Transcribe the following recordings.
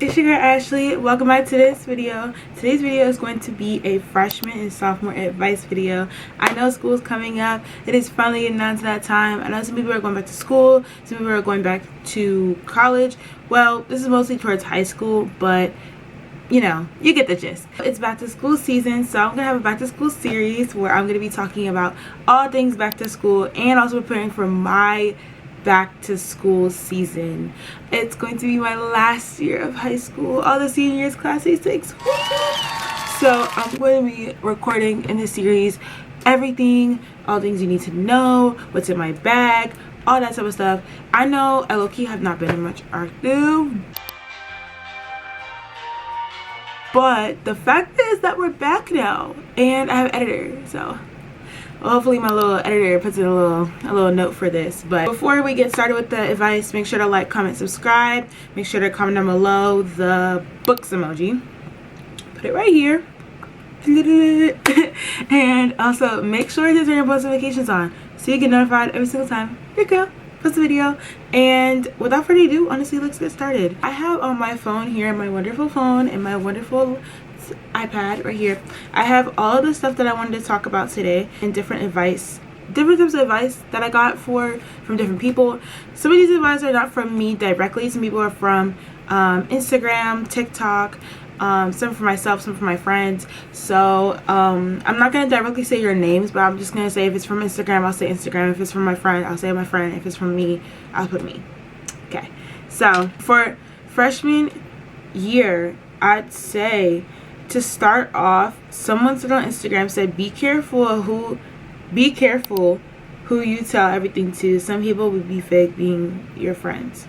It's your girl Ashley. Welcome back to this video. Today's video is going to be a freshman and sophomore advice video. I know school's coming up. It is finally getting down to that time. I know some people are going back to school, some people are going back to college. Well, this is mostly towards high school, but you know, you get the gist. It's back to school season, so I'm gonna have a back to school series where I'm gonna be talking about all things back to school and also preparing for my back to school season. It's going to be my last year of high school. All the seniors classes take school, so I'm going to be recording in this series everything, all things you need to know, what's in my bag, all that type of stuff. I know I low-key have not been in much active, but the fact is that we're back now and I have an editor, so hopefully my little editor puts in a little note for this. But before we get started with the advice, make sure to like, comment, subscribe. Make sure to comment down below the books emoji. Put it right here. And also make sure to turn your post notifications on so you get notified every single time your girl post a video. And without further ado, honestly, let's get started. I have on my phone here, my wonderful phone and my wonderful iPad right here, I have all of the stuff that I wanted to talk about today and different types of advice that I got from different people. Some of these advice are not from me directly. Some people are from Instagram, TikTok, some for myself, some for my friends. So I'm not going to directly say your names, but I'm just going to say if it's from Instagram, I'll say Instagram. If it's from my friend, I'll say my friend. If it's from me, I'll put me. Okay, so for freshman year, I'd say to start off, someone said on Instagram, said be careful who you tell everything to. Some people would be fake being your friends.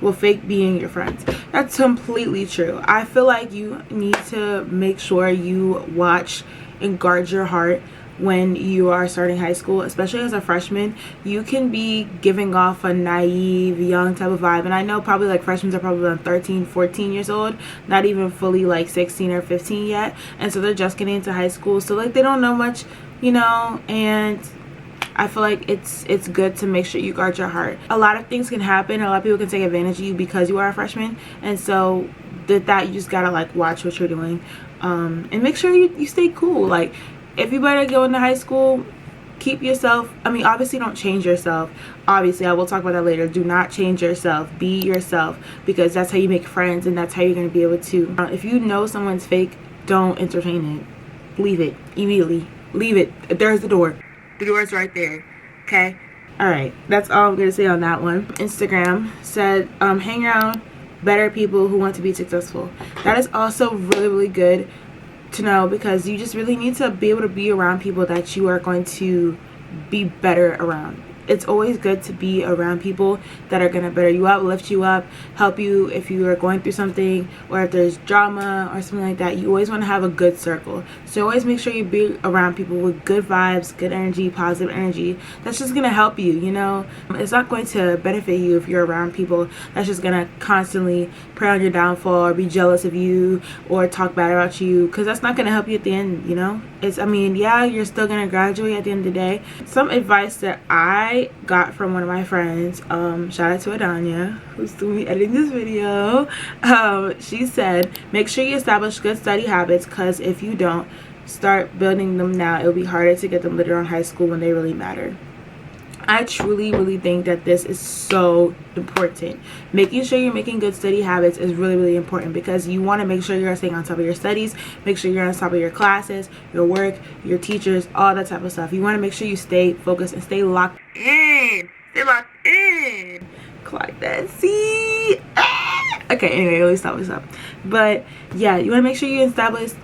Well, fake being your friends. That's completely true. I feel like you need to make sure you watch and guard your heart when you are starting high school, especially as a freshman. You can be giving off a naive, young type of vibe, and I know probably like freshmen are probably around 13, 14 years old, not even fully like 16 or 15 yet, and so they're just getting into high school, so like they don't know much, you know. And I feel like it's good to make sure you guard your heart. A lot of things can happen. A lot of people can take advantage of you because you are a freshman, and so that you just gotta like watch what you're doing, and make sure you stay cool. Like, if you better go into high school, keep yourself, I mean, obviously don't change yourself. Obviously, I will talk about that later. Do not change yourself. Be yourself, because that's how you make friends and that's how you're going to be able to. If you know someone's fake, don't entertain it. Leave it immediately. Leave it. There's the door. The door's right there. Okay? Alright, that's all I'm going to say on that one. Instagram said, hang around better people who want to be successful. That is also really, really good to know, because you just really need to be able to be around people that you are going to be better around. It's always good to be around people that are going to better you up, lift you up, help you if you are going through something, or if there's drama or something like that. You always want to have a good circle, so always make sure you be around people with good vibes, good energy, positive energy. That's just going to help you, you know. It's not going to benefit you if you're around people that's just going to constantly pray on your downfall or be jealous of you or talk bad about you, because that's not going to help you at the end, you know. I mean, yeah, you're still going to graduate at the end of the day. Some advice that I got from one of my friends, shout out to Adanya, who's doing me editing this video. She said, make sure you establish good study habits, because if you don't start building them now, it'll be harder to get them later on in high school when they really matter. I truly, really think that this is so important. Making sure you're making good study habits is really, really important, because you want to make sure you're staying on top of your studies, make sure you're on top of your classes, your work, your teachers, all that type of stuff. You want to make sure you stay focused and stay locked in. Stay locked in. Like that. See? Okay, anyway, let me stop. But yeah, you want to make sure you establish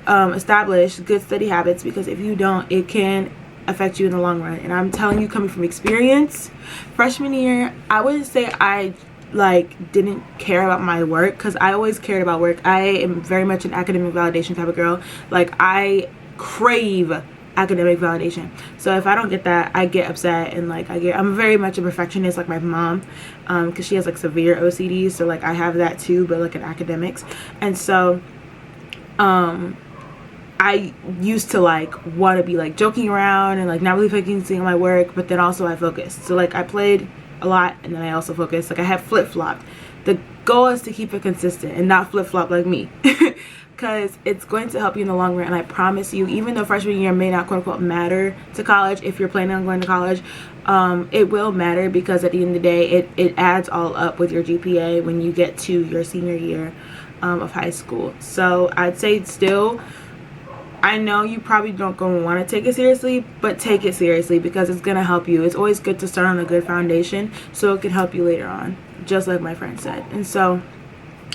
good study habits, because if you don't, it can affect you in the long run. And I'm telling you, coming from experience, freshman year, I wouldn't say I like didn't care about my work, because I always cared about work. I am very much an academic validation type of girl. Like, I crave academic validation, so if I don't get that, I get upset, and like I'm very much a perfectionist, like my mom, because she has like severe OCD, so like I have that too, but like in academics. And so I used to like want to be like joking around and like not really focusing on my work, but then also I focused. So like I played a lot and then I also focused. Like I had flip-flopped. The goal is to keep it consistent and not flip-flop like me. Because it's going to help you in the long run. And I promise you, even though freshman year may not quote-unquote matter to college, if you're planning on going to college, it will matter, because at the end of the day, it adds all up with your GPA when you get to your senior year of high school. So I'd say still, I know you probably don't go want to take it seriously, but take it seriously, because it's going to help you. It's always good to start on a good foundation so it can help you later on, just like my friend said. And so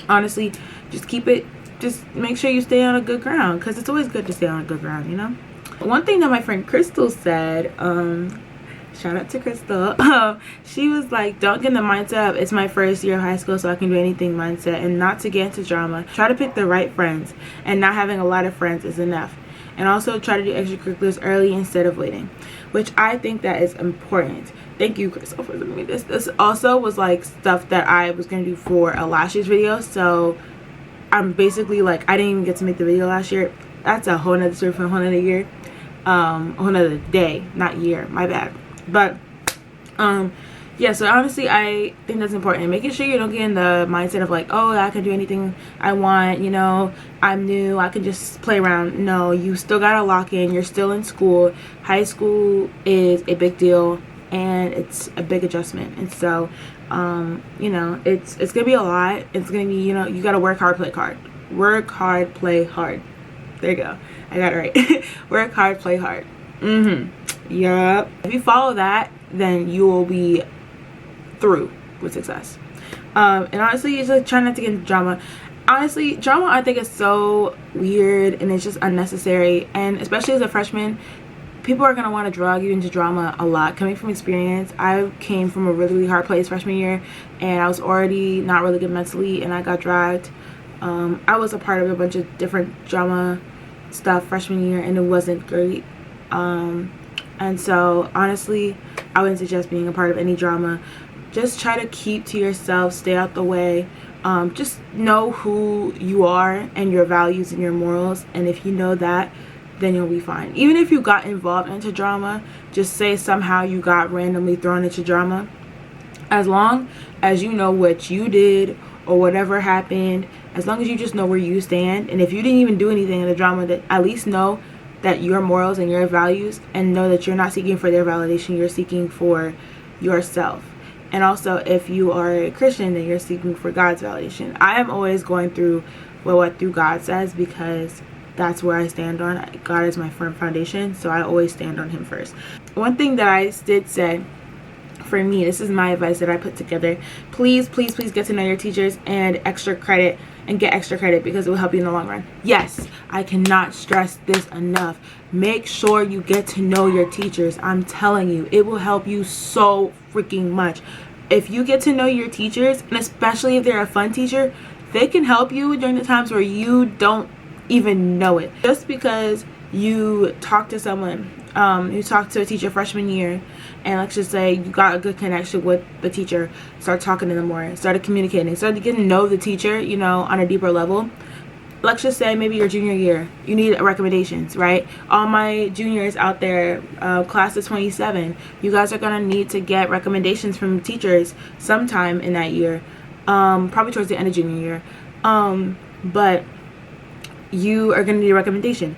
honestly, just make sure you stay on a good ground, because it's always good to stay on a good ground, you know. One thing that my friend Crystal said, shout out to Crystal, she was like, don't get in the mindset of it's my first year of high school so I can do anything mindset, and not to get into drama. Try to pick the right friends, and not having a lot of friends is enough. And also try to do extracurriculars early instead of waiting, which I think that is important. Thank you, Crystal, for sending me this. This also was like stuff that I was going to do for a last year's video, so I'm basically like, I didn't even get to make the video last year. That's a whole nother story for a whole nother year, a whole nother day, not year, my bad. But yeah, so honestly, I think that's important. Making sure you don't get in the mindset of like, oh, I can do anything I want, you know, I'm new, I can just play around. No, you still gotta lock in. You're still in school. High school is a big deal, and it's a big adjustment. And so you know, it's gonna be a lot. It's gonna be, you know, you gotta work hard, play hard. Work hard, play hard. There you go, I got it right. Work hard, play hard. Yup. If you follow that, then you will be through with success. And honestly, it's like, try not to get into drama. Honestly, drama, I think, is so weird, and it's just unnecessary. And especially as a freshman, people are going to want to drag you into drama a lot. Coming from experience, I came from a really, really hard place freshman year, and I was already not really good mentally, and I got dragged. I was a part of a bunch of different drama stuff freshman year, and it wasn't great. And so honestly, I wouldn't suggest being a part of any drama. Just try to keep to yourself, stay out the way. Just know who you are and your values and your morals, and if you know that, then you'll be fine. Even if you got involved into drama, just say somehow you got randomly thrown into drama, as long as you know what you did or whatever happened, as long as you just know where you stand, and if you didn't even do anything in the drama, that at least know that your morals and your values, and know that you're not seeking for their validation, you're seeking for yourself. And also, if you are a Christian, then you're seeking for God's validation. I am always going through what through God says, because that's where I stand on. God is my firm foundation, so I always stand on him first. One thing that I did say, for me, this is my advice that I put together: please get to know your teachers and get extra credit, because it will help you in the long run. Yes, I cannot stress this enough. Make sure you get to know your teachers. I'm telling you, it will help you so freaking much. If you get to know your teachers, and especially if they're a fun teacher, they can help you during the times where you don't even know it. Just because you talk to someone, you talk to a teacher freshman year, and let's just say you got a good connection with the teacher, start talking to them more, started communicating, started getting to know the teacher, you know, on a deeper level. Let's just say maybe your junior year, you need recommendations, right? All my juniors out there, class of 27, you guys are gonna need to get recommendations from teachers sometime in that year, probably towards the end of junior year, but you are gonna need a recommendation.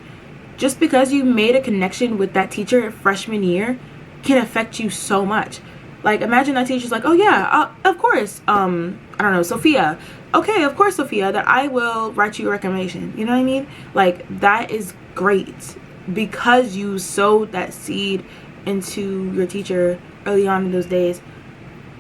Just because you made a connection with that teacher freshman year can affect you so much. Like, imagine that teacher's like, oh yeah, of course, I don't know, Sophia. Okay, of course, Sophia, that I will write you a recommendation. You know what I mean? Like, that is great, because you sowed that seed into your teacher early on in those days.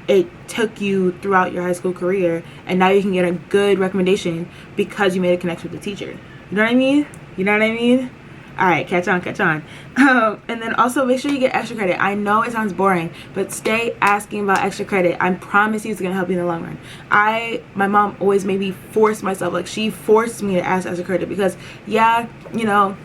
It took you throughout your high school career, and now you can get a good recommendation because you made a connection with the teacher. You know what I mean? You know what I mean? All right, catch on. And then also make sure you get extra credit. I know it sounds boring, but stay asking about extra credit. I promise you it's gonna help you in the long run. My mom always made me force myself, like she forced me to ask extra credit, because yeah, you know,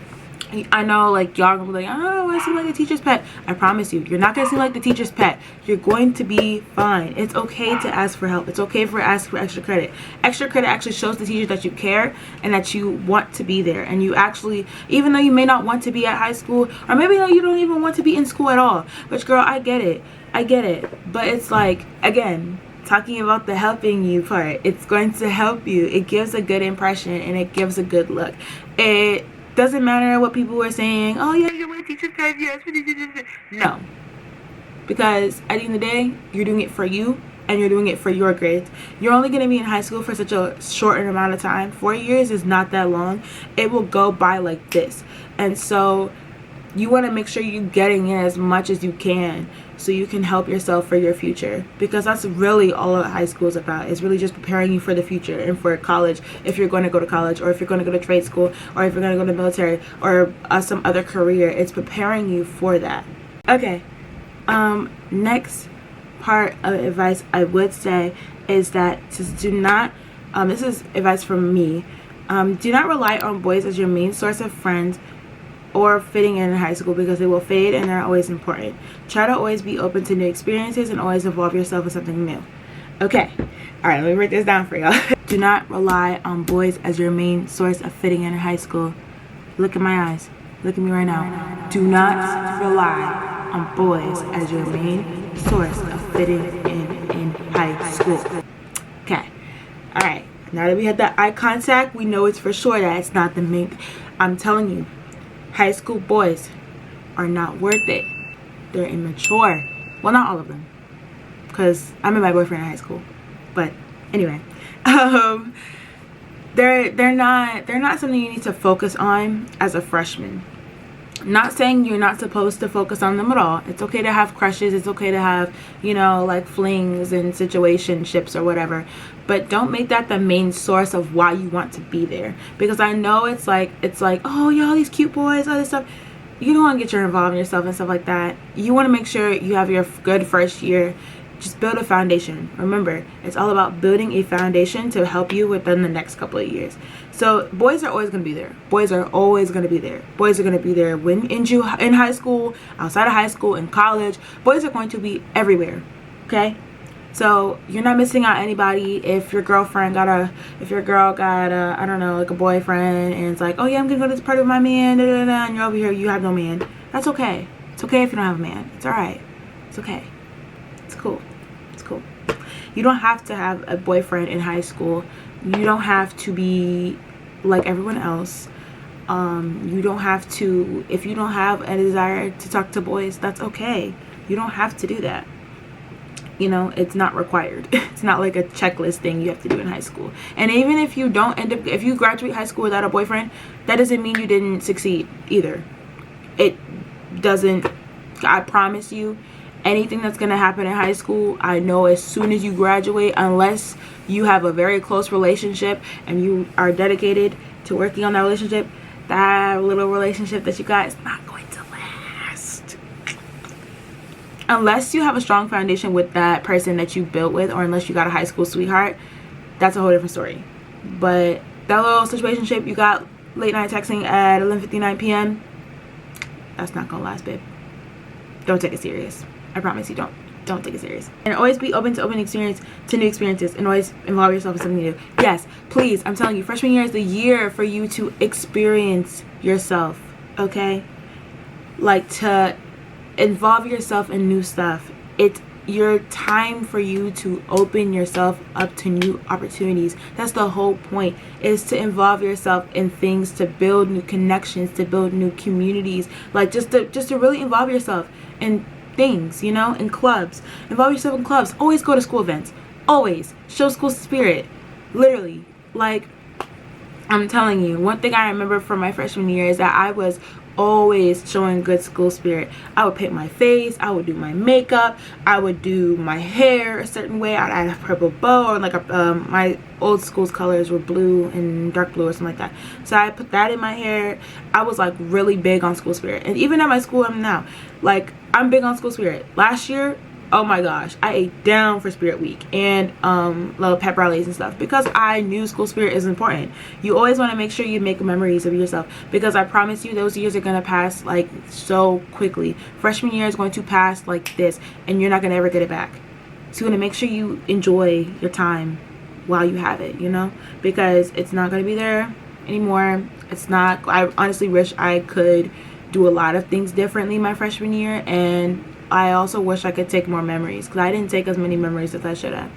I know, like, y'all gonna be like, oh, I seem like a teacher's pet. I promise you, you're not gonna seem like the teacher's pet. You're going to be fine. It's okay to ask for help. It's okay for ask for extra credit. Extra credit actually shows the teacher that you care and that you want to be there, and you actually, even though you may not want to be at high school, or maybe you don't even want to be in school at all, which, girl, I get it, but it's like, again, talking about the helping you part. It's going to help you. It gives a good impression and it gives a good look. It doesn't matter what people were saying. Oh yeah, you're my teacher's pet. Yes. No, because at the end of the day, you're doing it for you and you're doing it for your grades. You're only going to be in high school for such a short amount of time. 4 years is not that long. It will go by like this. And so you want to make sure you're getting in as much as you can so you can help yourself for your future, because that's really all high school is about. It's really just preparing you for the future and for college, if you're going to go to college, or if you're going to go to trade school, or if you're going to go to military, or some other career. It's preparing you for that. Okay, next part of advice I would say is that just do not, this is advice from me, do not rely on boys as your main source of friends or fitting in high school, because they will fade and they're always important. Try to always be open to new experiences and always involve yourself in something new. Okay, all right, let me write this down for y'all. Do not rely on boys as your main source of fitting in high school. Look at my eyes. Look at me right now. Do not rely on boys as your main source of fitting in high school. Okay, all right. Now that we had that eye contact, we know it's for sure that it's not the main. I'm telling you, high school boys are not worth it. They're immature. Well, not all of them, because I met my boyfriend in high school. But anyway, they're not something you need to focus on as a freshman. Not saying you're not supposed to focus on them at all. It's okay to have crushes. It's okay to have, you know, like flings and situationships or whatever. But don't make that the main source of why you want to be there. Because I know it's like, oh, yeah, all these cute boys, all this stuff. You don't want to get involved in yourself and stuff like that. You want to make sure you have your good first year. Just build a foundation. Remember, it's all about building a foundation to help you within the next couple of years. So boys are always going to be there. Boys are always going to be there. Boys are going to be there when in high school, outside of high school, in college. Boys are going to be everywhere. Okay? So you're not missing out anybody if your girl got I don't know, like a boyfriend, and it's like, oh yeah, I'm going to go to this party with my man, and you're over here, you have no man. That's okay. It's okay if you don't have a man. It's alright. It's okay. It's cool. It's cool. You don't have to have a boyfriend in high school. You don't have to be like everyone else. You don't have to, if you don't have a desire to talk to boys, that's okay. You don't have to do that. You know, it's not required. It's not like a checklist thing you have to do in high school. And even if you don't end up, if you graduate high school without a boyfriend, that doesn't mean you didn't succeed either. It doesn't, I promise you, anything that's going to happen in high school, I know as soon as you graduate, unless you have a very close relationship and you are dedicated to working on that relationship, that little relationship that you got is not going to last. Unless you have a strong foundation with that person that you built with, or unless you got a high school sweetheart, that's a whole different story. But that little situationship you got late night texting at 11:59 p.m., that's not going to last, babe. Don't take it serious. I promise you, don't take it serious. And always be open to new experiences, and always involve yourself in something new. Yes, please, I'm telling you, freshman year is the year for you to experience yourself, okay? Like, to involve yourself in new stuff. It's your time for you to open yourself up to new opportunities. That's the whole point, is to involve yourself in things, to build new connections, to build new communities. Like, just to really involve yourself in things, you know, in clubs. Involve yourself in clubs. Always go to school events. Always show school spirit. Literally, like, I'm telling you, one thing I remember from my freshman year is that I was always showing good school spirit. I would paint my face, I would do my makeup, I would do my hair a certain way. I'd add a purple bow, or like my old school's colors were blue and dark blue or something like that. So I put that in my hair. I was like really big on school spirit. And even at my school I'm now, like, I'm big on school spirit. Last year, oh my gosh, I ate down for Spirit Week and little pep rallies and stuff, because I knew school spirit is important. You always want to make sure you make memories of yourself, because I promise you those years are going to pass like so quickly. Freshman year is going to pass like this, and you're not going to ever get it back. So you want to make sure you enjoy your time while you have it, you know, because it's not going to be there anymore. It's not. I honestly wish I could do a lot of things differently my freshman year, and I also wish I could take more memories, because I didn't take as many memories as I should have.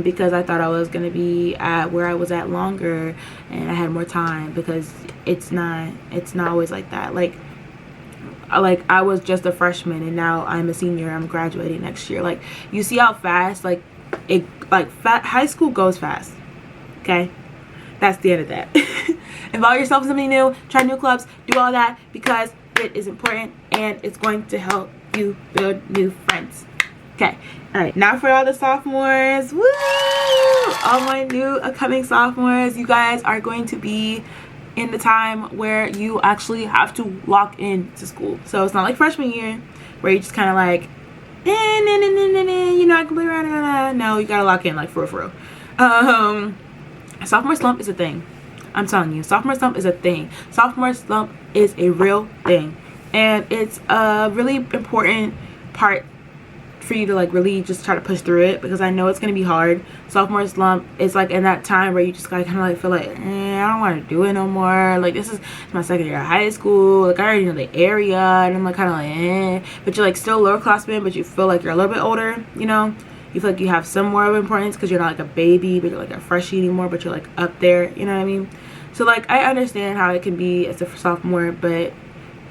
Because I thought I was going to be at where I was at longer and I had more time, because it's not always like that. Like I was just a freshman and now I'm a senior. I'm graduating next year. Like, you see how fast high school goes fast. Okay, that's the end of that. Involve yourself in something new, try new clubs, do all that, because it is important and it's going to help you build new friends. Okay, all right, now for all the sophomores. Woo! All my new upcoming sophomores, you guys are going to be in the time where you actually have to lock in to school. So it's not like freshman year where you just kind of like, you know, I can play around. No, you gotta lock in, like, for real. Sophomore slump is a thing. I'm telling you, sophomore slump is a thing. Sophomore slump is a real thing, and it's a really important part for you to, like, really just try to push through it, because I know it's gonna be hard. Sophomore slump is like in that time where you just gotta kind of like feel like, I don't want to do it no more. Like, this is my second year of high school. Like, I already know the area, and I'm like kind of like, but you're like still lower classman, but you feel like you're a little bit older. You know, you feel like you have some more of importance because you're not like a baby, but you're like a freshie anymore, but you're like up there. You know what I mean? So, like, I understand how it can be as a sophomore, but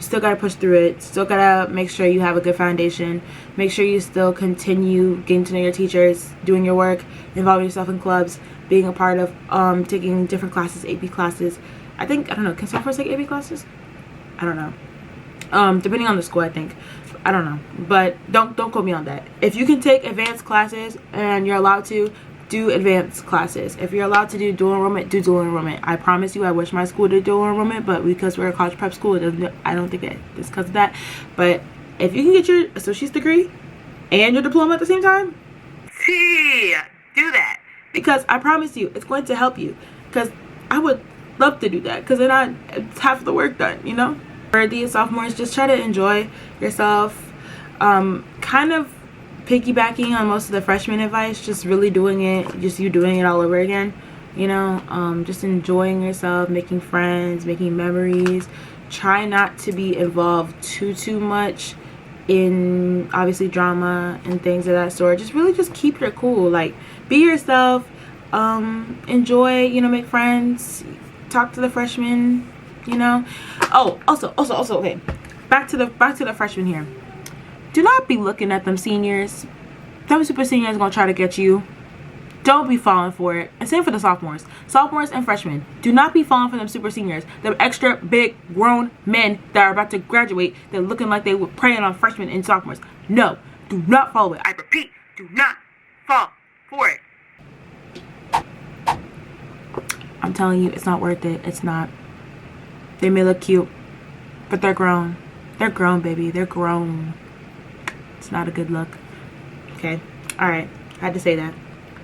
still gotta push through it. Still gotta make sure you have a good foundation. Make sure you still continue getting to know your teachers, doing your work, involving yourself in clubs, being a part of taking different classes, AP classes. I don't know, can sophomores take AP classes? I don't know. Depending on the school, I think. I don't know, but don't quote me on that. If you can take advanced classes and you're allowed to, do advanced classes. If you're allowed to do dual enrollment, do dual enrollment. I promise you, I wish my school did dual enrollment, but because we're a college prep school, I don't think it's because of that. But if you can get your associate's degree and your diploma at the same time, do that, because I promise you it's going to help you. Because I would love to do that, because then it's half the work done, you know. For these sophomores, just try to enjoy yourself. Kind of piggybacking on most of the freshman advice, just really doing it, just you doing it all over again, you know. Just enjoying yourself, making friends, making memories. Try not to be involved too much in, obviously, drama and things of that sort. Just really just keep your cool. Like, be yourself. Enjoy, you know, make friends, talk to the freshmen, you know. Oh, also okay, back to the freshmen here. Do not be looking at them seniors. Them super seniors gonna try to get you. Don't be falling for it. And same for the sophomores. Sophomores and freshmen. Do not be falling for them super seniors. Them extra big grown men that are about to graduate. They're looking like they were preying on freshmen and sophomores. No. Do not fall for it. I repeat, do not fall for it. I'm telling you, it's not worth it. It's not. They may look cute, but they're grown. They're grown, baby. They're grown. It's not a good look. Okay, all right, I had to say that.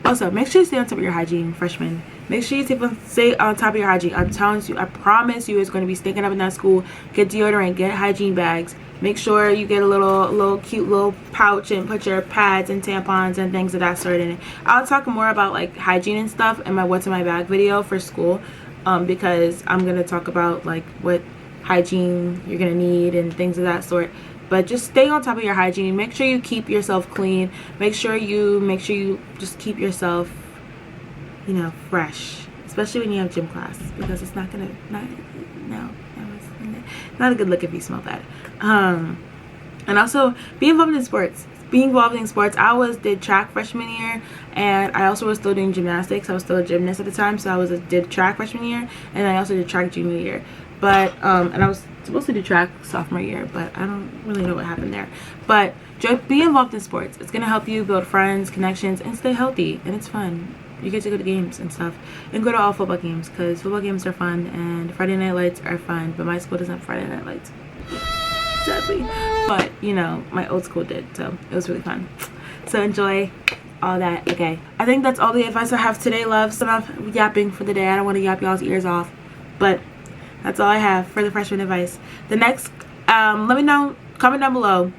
Also, make sure you stay on top of your hygiene, freshmen. Make sure you stay on top of your hygiene. I'm telling you, I promise you, it's going to be stinking up in that school. Get deodorant, get hygiene bags. Make sure you get a little cute little pouch and put your pads and tampons and things of that sort in it. I'll talk more about, like, hygiene and stuff in my what's in my bag video for school, because I'm gonna talk about, like, what hygiene you're gonna need and things of that sort. But just stay on top of your hygiene. Make sure you keep yourself clean. Make sure you just keep yourself, you know, fresh, especially when you have gym class, because it's not a good look if you smell bad. And also be involved in sports. I did track freshman year, and I also was still doing gymnastics. I was still a gymnast at the time, so did track freshman year, and I also did track junior year. But and I was supposed to do track sophomore year, but I don't really know what happened there. But just be involved in sports. It's gonna help you build friends, connections, and stay healthy, and it's fun. You get to go to games and stuff, and go to all football games, because football games are fun and Friday night lights are fun. But my school doesn't have Friday night lights, sadly. But you know, my old school did, so it was really fun. So enjoy all that. Okay, I think that's all the advice I have today, loves. Enough yapping for the day. I don't want to yap y'all's ears off, but that's all I have for the freshman advice. The next, let me know, comment down below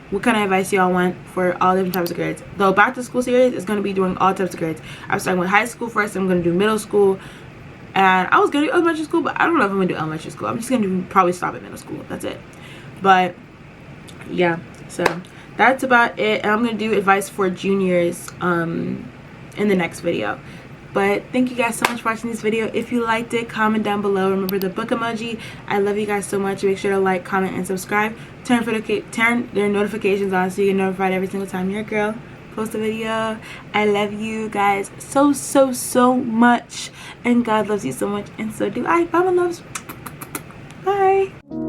what kind of advice y'all want for all different types of grades. The back to school series is going to be doing all types of grades. I'm starting with high school first. I'm going to do middle school, and I was going to do elementary school, but I don't know if I'm going to do elementary school. I'm just going to probably stop at middle school. That's it. But yeah, so that's about it. And I'm gonna do advice for juniors in the next video. But thank you guys so much for watching this video. If you liked it, comment down below. Remember the book emoji. I love you guys so much. Make sure to like, comment, and subscribe. Turn their notifications on so you get notified every single time your girl posts a video. I love you guys so much. And God loves you so much. And so do I. Mama loves. Bye.